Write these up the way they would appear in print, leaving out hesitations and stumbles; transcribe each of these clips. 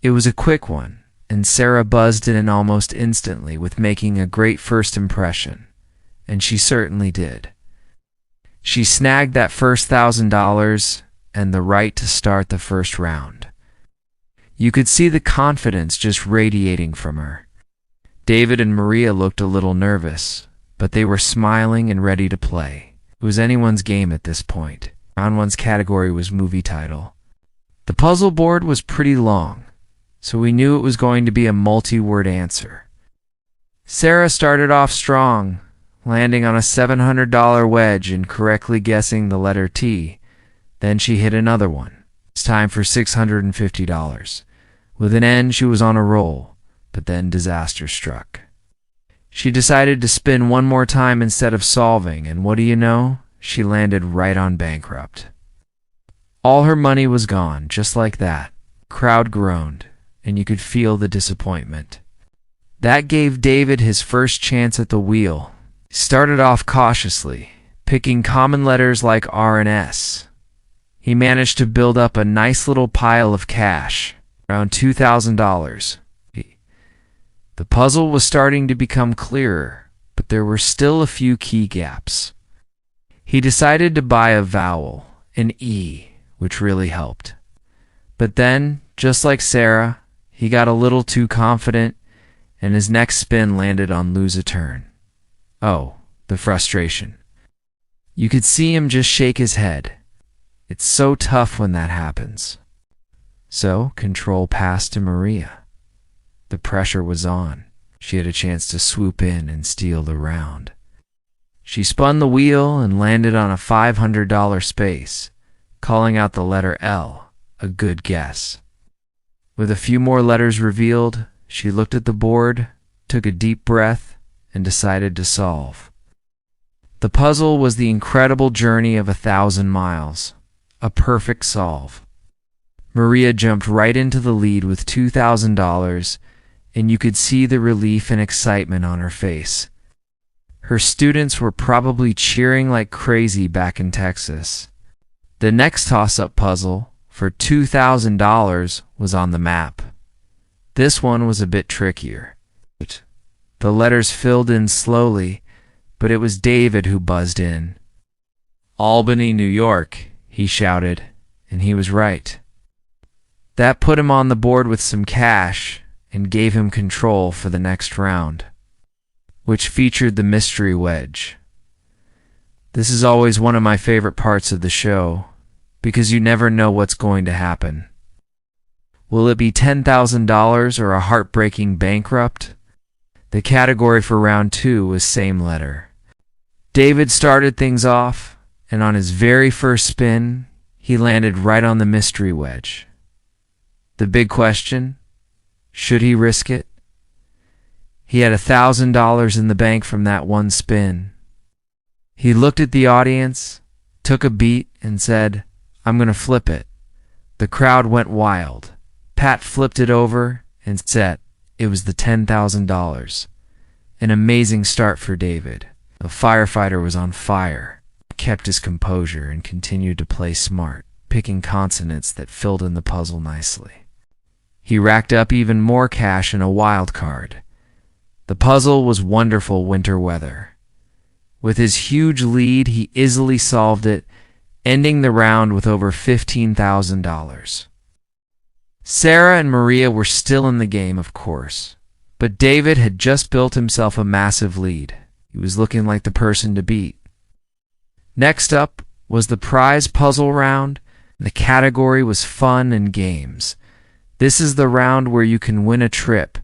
It was a quick one, and Sarah buzzed in almost instantly with making a great first impression, and she certainly did. She snagged that first $1,000 and the right to start the first round. You could see the confidence just radiating from her. David and Maria looked a little nervous, but they were smiling and ready to play. It was anyone's game at this point. Round one's category was movie title. The puzzle board was pretty long, so we knew it was going to be a multi-word answer. Sarah started off strong, landing on a $700 wedge and correctly guessing the letter T. Then she hit another one. It's time for $650. With an N, she was on a roll, but then disaster struck. She decided to spin one more time instead of solving, and what do you know? She landed right on bankrupt. All her money was gone, just like that. The crowd groaned, and you could feel the disappointment. That gave David his first chance at the wheel. He started off cautiously, picking common letters like R and S. He managed to build up a nice little pile of cash, around $2,000. The puzzle was starting to become clearer, but there were still a few key gaps. He decided to buy a vowel, an E, which really helped. But then, just like Sarah, he got a little too confident, and his next spin landed on lose a turn. Oh, the frustration. You could see him just shake his head. It's so tough when that happens. So, control passed to Maria. The pressure was on. She had a chance to swoop in and steal the round. She spun the wheel and landed on a $500 space, calling out the letter L, a good guess. With a few more letters revealed, she looked at the board, took a deep breath, and decided to solve. The puzzle was the incredible journey of 1,000 miles, a perfect solve. Maria jumped right into the lead with $2,000, and you could see the relief and excitement on her face. Her students were probably cheering like crazy back in Texas. The next toss-up puzzle, for $2,000, was on the map. This one was a bit trickier. The letters filled in slowly, but it was David who buzzed in. "Albany, New York," he shouted, and he was right. That put him on the board with some cash and gave him control for the next round, which featured the mystery wedge. This is always one of my favorite parts of the show, because you never know what's going to happen. Will it be $10,000 or a heartbreaking bankrupt? The category for round 2 was same letter. David started things off, and on his very first spin, he landed right on the mystery wedge. The big question, should he risk it? He had $1,000 in the bank from that one spin. He looked at the audience, took a beat, and said, "I'm going to flip it." The crowd went wild. Pat flipped it over and said it was the $10,000. An amazing start for David. The firefighter was on fire, kept his composure, and continued to play smart, picking consonants that filled in the puzzle nicely. He racked up even more cash in a wild card. The puzzle was wonderful winter weather. With his huge lead, he easily solved it, ending the round with over $15,000. Sarah and Maria were still in the game, of course, but David had just built himself a massive lead. He was looking like the person to beat. Next up was the prize puzzle round. The category was fun and games. This is the round where you can win a trip,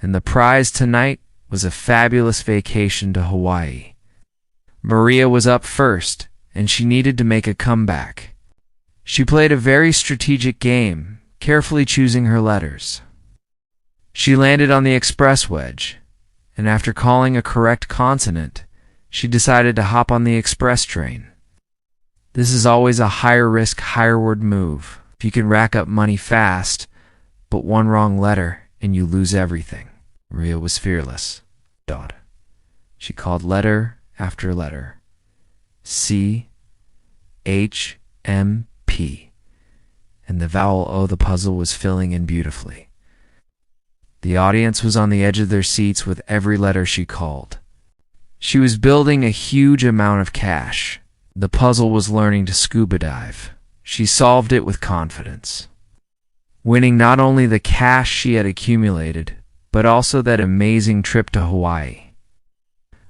and the prize tonight was a fabulous vacation to Hawaii. Maria was up first, and she needed to make a comeback. She played a very strategic game, carefully choosing her letters. She landed on the express wedge, and after calling a correct consonant, she decided to hop on the express train. This is always a higher risk, higher reward move. If you can rack up money fast, but one wrong letter and you lose everything. Maria was fearless. She called letter after letter. C, H, M, P. and the vowel O the puzzle was filling in beautifully. The audience was on the edge of their seats with every letter she called. She was building a huge amount of cash. The puzzle was learning to scuba dive. She solved it with confidence, winning not only the cash she had accumulated, but also that amazing trip to Hawaii.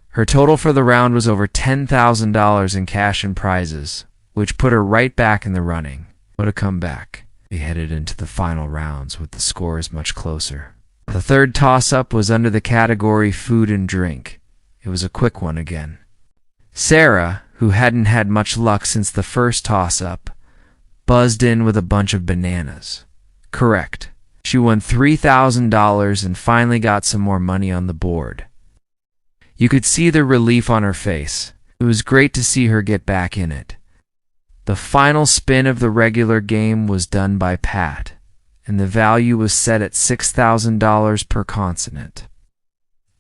Her total for the round was over $10,000 in cash and prizes, which put her right back in the running. What a comeback. They headed into the final rounds with the scores much closer. The third toss-up was under the category food and drink. It was a quick one again. Sarah, who hadn't had much luck since the first toss-up, buzzed in with a bunch of bananas. Correct. She won $3,000 and finally got some more money on the board. You could see the relief on her face. It was great to see her get back in it. The final spin of the regular game was done by Pat, and the value was set at $6,000 per consonant.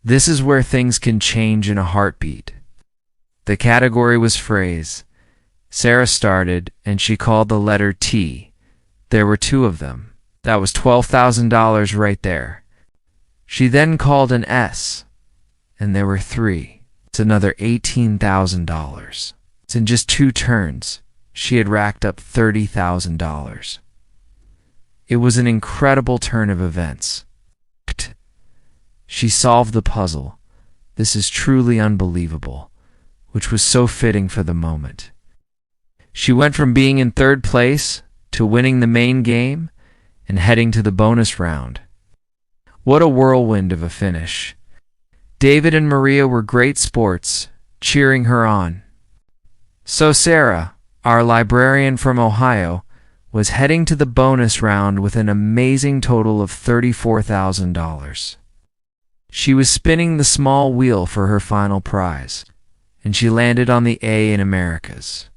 This is where things can change in a heartbeat. The category was phrase. Sarah started, and she called the letter T. There were 2 of them. That was $12,000 right there. She then called an S, and there were 3. It's another $18,000. It's in just 2 turns. She had racked up $30,000. It was an incredible turn of events. She solved the puzzle. This is truly unbelievable, which was so fitting for the moment. She went from being in 3rd place to winning the main game and heading to the bonus round. What a whirlwind of a finish. David and Maria were great sports, cheering her on. So Sarah, our librarian from Ohio, was heading to the bonus round with an amazing total of $34,000. She was spinning the small wheel for her final prize, and she landed on the A in Americas.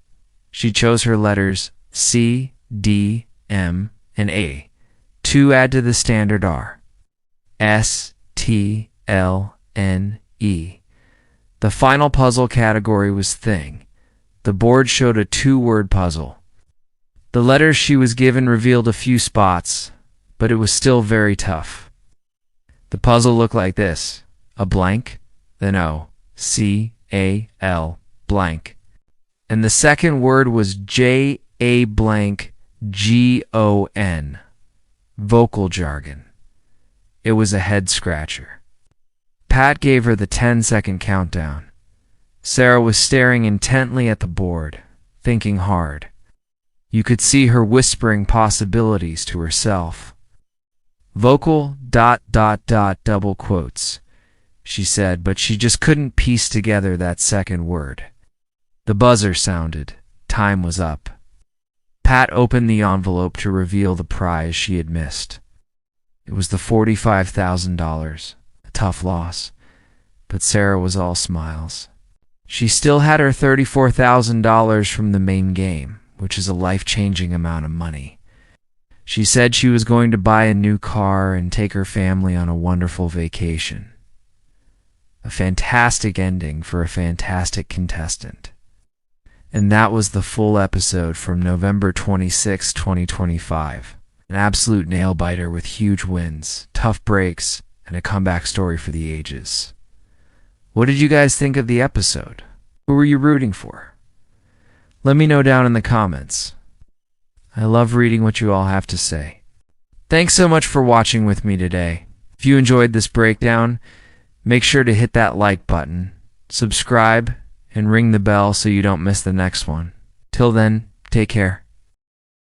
She chose her letters C, D, M, and A to add to the standard R. S, T, L, N, E. The final puzzle category was thing. The board showed a 2-word puzzle. The letters she was given revealed a few spots, but it was still very tough. The puzzle looked like this: a blank, then O, C, A, L, blank. And the second word was J, A blank, G, O, N. Vocal jargon. It was a head-scratcher. Pat gave her the 10-second countdown. Sarah was staring intently at the board, thinking hard. You could see her whispering possibilities to herself. Vocal ... double quotes, she said, but she just couldn't piece together that second word. The buzzer sounded. Time was up. Pat opened the envelope to reveal the prize she had missed. It was the $45,000. A tough loss, but Sarah was all smiles. She still had her $34,000 from the main game, which is a life-changing amount of money. She said she was going to buy a new car and take her family on a wonderful vacation. A fantastic ending for a fantastic contestant. And that was the full episode from November 26, 2025. An absolute nail-biter with huge wins, tough breaks, and a comeback story for the ages. What did you guys think of the episode? Who were you rooting for? Let me know down in the comments. I love reading what you all have to say. Thanks so much for watching with me today. If you enjoyed this breakdown, make sure to hit that like button, subscribe, and ring the bell so you don't miss the next one. Till then, take care.